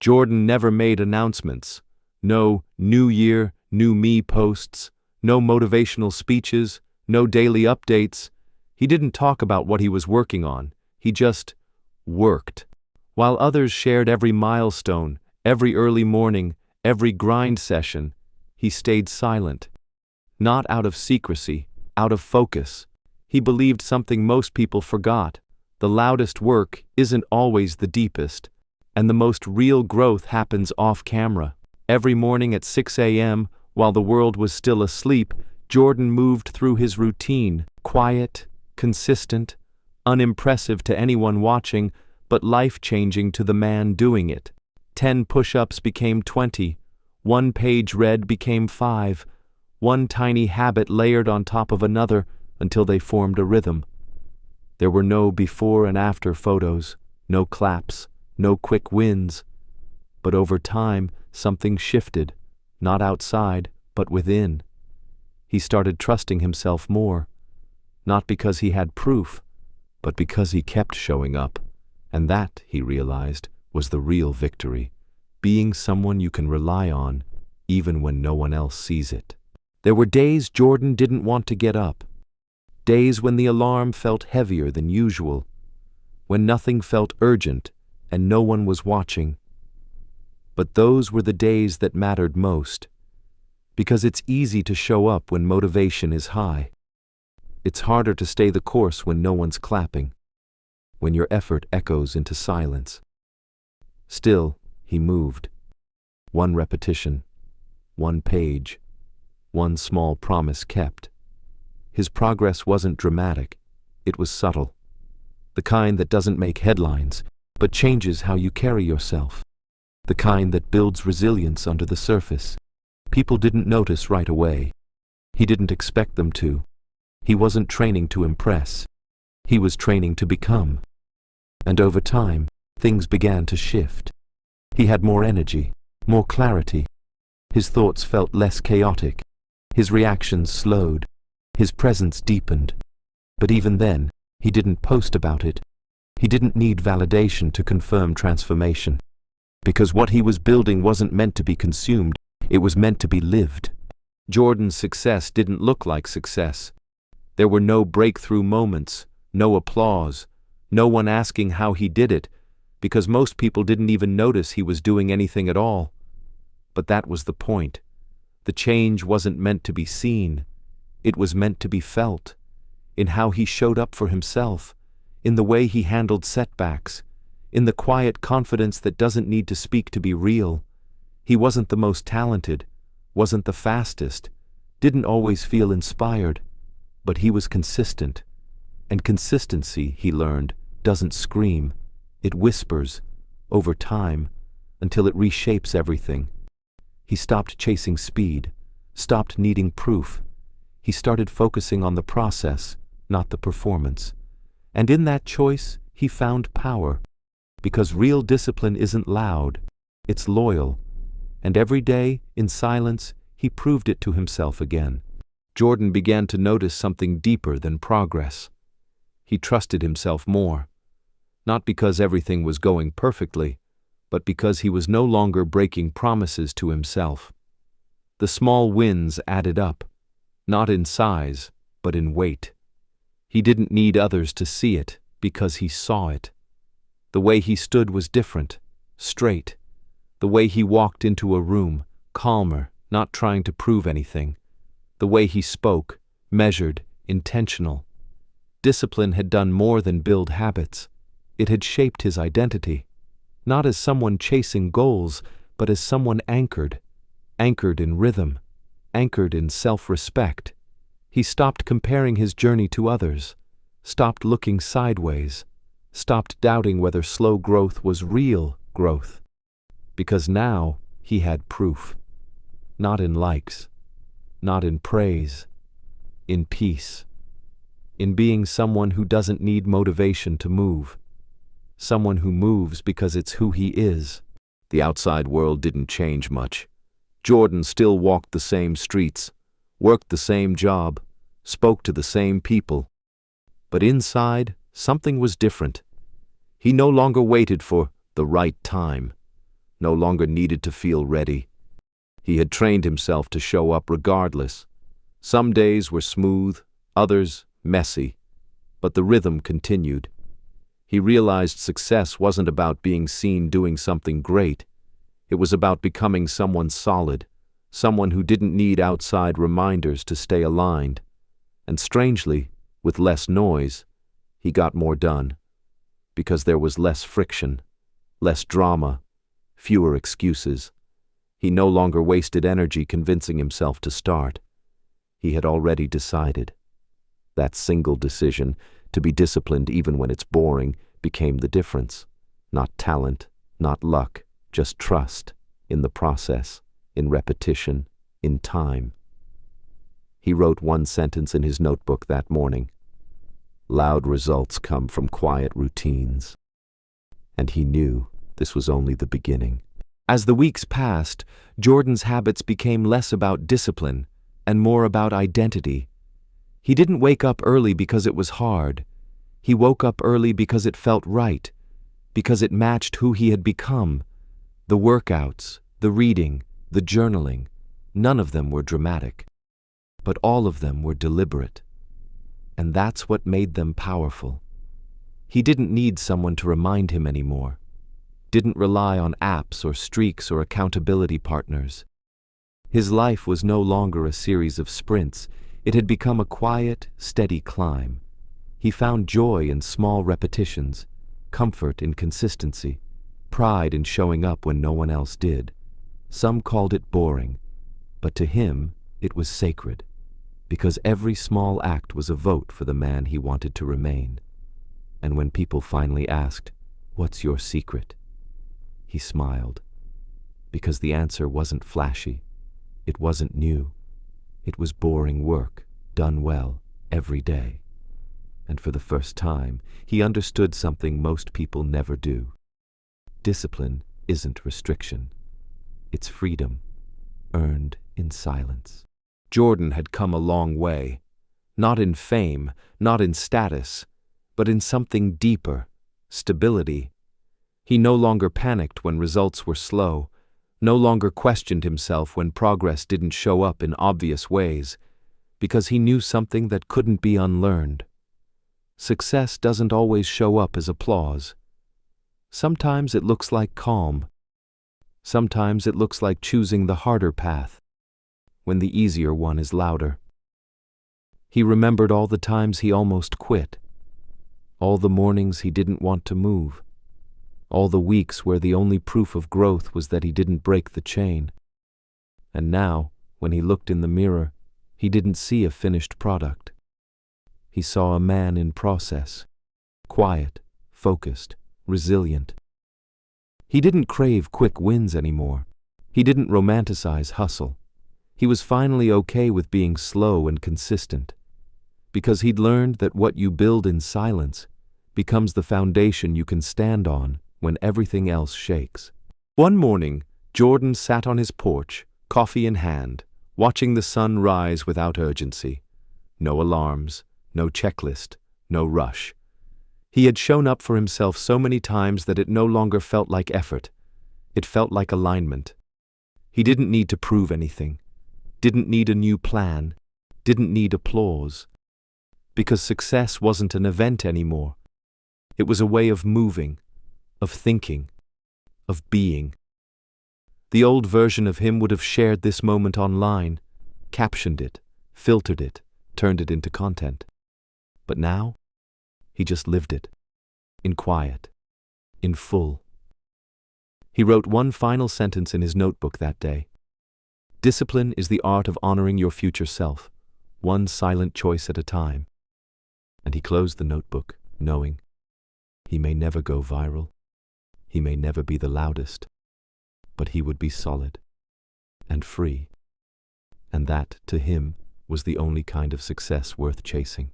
Jordan never made announcements. No New Year, New Me posts, no motivational speeches, no daily updates. He didn't talk about what he was working on. He just worked. While others shared every milestone, every early morning, every grind session, he stayed silent. Not out of secrecy, out of focus. He believed something most people forgot. The loudest work isn't always the deepest, and the most real growth happens off camera. Every morning at 6 a.m., while the world was still asleep, Jordan moved through his routine, quiet, consistent, unimpressive to anyone watching, but life-changing to the man doing it. 10 push-ups became 20, one page read became 5, one tiny habit layered on top of another until they formed a rhythm. There were no before and after photos, no claps, no quick wins. But over time, something shifted, not outside, but within. He started trusting himself more, not because he had proof, but because he kept showing up. And that, he realized, was the real victory, being someone you can rely on, even when no one else sees it. There were days Jordan didn't want to get up, days when the alarm felt heavier than usual, when nothing felt urgent and no one was watching. But those were the days that mattered most, because it's easy to show up when motivation is high. It's harder to stay the course when no one's clapping, when your effort echoes into silence. Still, he moved. One repetition, one page, one small promise kept. His progress wasn't dramatic, it was subtle. The kind that doesn't make headlines, but changes how you carry yourself. The kind that builds resilience under the surface. People didn't notice right away. He didn't expect them to. He wasn't training to impress. He was training to become. And over time, things began to shift. He had more energy, more clarity. His thoughts felt less chaotic. His reactions slowed. His presence deepened. But even then, he didn't post about it. He didn't need validation to confirm transformation. Because what he was building wasn't meant to be consumed, it was meant to be lived. Jordan's success didn't look like success. There were no breakthrough moments, no applause, no one asking how he did it, because most people didn't even notice he was doing anything at all. But that was the point. The change wasn't meant to be seen. It was meant to be felt, in how he showed up for himself, in the way he handled setbacks, in the quiet confidence that doesn't need to speak to be real. He wasn't the most talented, wasn't the fastest, didn't always feel inspired, but he was consistent. And consistency, he learned, doesn't scream. It whispers, over time, until it reshapes everything. He stopped chasing speed, stopped needing proof. He started focusing on the process, not the performance. And in that choice, he found power. Because real discipline isn't loud, it's loyal. And every day, in silence, he proved it to himself again. Jordan began to notice something deeper than progress. He trusted himself more. Not because everything was going perfectly, but because he was no longer breaking promises to himself. The small wins added up, not in size, but in weight. He didn't need others to see it, because he saw it. The way he stood was different, straight. The way he walked into a room, calmer, not trying to prove anything. The way he spoke, measured, intentional. Discipline had done more than build habits. It had shaped his identity. Not as someone chasing goals, but as someone anchored in rhythm, anchored in self-respect. He stopped comparing his journey to others, stopped looking sideways, stopped doubting whether slow growth was real growth. Because now he had proof. Not in likes, not in praise, in peace. In being someone who doesn't need motivation to move. Someone who moves because it's who he is. The outside world didn't change much. Jordan still walked the same streets, worked the same job, spoke to the same people. But inside, something was different. He no longer waited for the right time. no longer needed to feel ready. He had trained himself to show up regardless. Some days were smooth, others messy, but the rhythm continued. He realized success wasn't about being seen doing something great. It was about becoming someone solid, someone who didn't need outside reminders to stay aligned. And strangely, with less noise, he got more done. Because there was less friction, less drama, fewer excuses. He no longer wasted energy convincing himself to start. He had already decided. That single decision, to be disciplined even when it's boring, became the difference. Not talent, not luck, just trust in the process, in repetition, in time. He wrote one sentence in his notebook that morning. Loud results come from quiet routines. And he knew this was only the beginning. As the weeks passed, Jordan's habits became less about discipline and more about identity. He didn't wake up early because it was hard. He woke up early because it felt right, because it matched who he had become. The workouts, the reading, the journaling, none of them were dramatic, but all of them were deliberate. And that's what made them powerful. He didn't need someone to remind him anymore. Didn't rely on apps or streaks or accountability partners. His life was no longer a series of sprints. It had become a quiet, steady climb. He found joy in small repetitions, comfort in consistency, pride in showing up when no one else did. Some called it boring, but to him it was sacred, because every small act was a vote for the man he wanted to remain. And when people finally asked, "What's your secret?" he smiled, because the answer wasn't flashy, it wasn't new. It was boring work, done well, every day. And for the first time, he understood something most people never do. Discipline isn't restriction. It's freedom, earned in silence. Jordan had come a long way, not in fame, not in status, but in something deeper, stability. He no longer panicked when results were slow, no longer questioned himself when progress didn't show up in obvious ways, because he knew something that couldn't be unlearned. Success doesn't always show up as applause. Sometimes it looks like calm. Sometimes it looks like choosing the harder path, when the easier one is louder. He remembered all the times he almost quit, all the mornings he didn't want to move, all the weeks where the only proof of growth was that he didn't break the chain. And now, when he looked in the mirror, he didn't see a finished product. He saw a man in process, quiet, focused, resilient. He didn't crave quick wins anymore. He didn't romanticize hustle. He was finally okay with being slow and consistent, because he'd learned that what you build in silence becomes the foundation you can stand on when everything else shakes. One morning, Jordan sat on his porch, coffee in hand, watching the sun rise without urgency. No alarms, no checklist, no rush. He had shown up for himself so many times that it no longer felt like effort. It felt like alignment. He didn't need to prove anything, didn't need a new plan, didn't need applause. Because success wasn't an event anymore. It was a way of moving, of thinking, of being. The old version of him would have shared this moment online, captioned it, filtered it, turned it into content. But now, he just lived it, in quiet, in full. He wrote one final sentence in his notebook that day. Discipline is the art of honoring your future self, one silent choice at a time. And he closed the notebook, knowing he may never go viral, he may never be the loudest, but he would be solid and free. And that, to him, was the only kind of success worth chasing.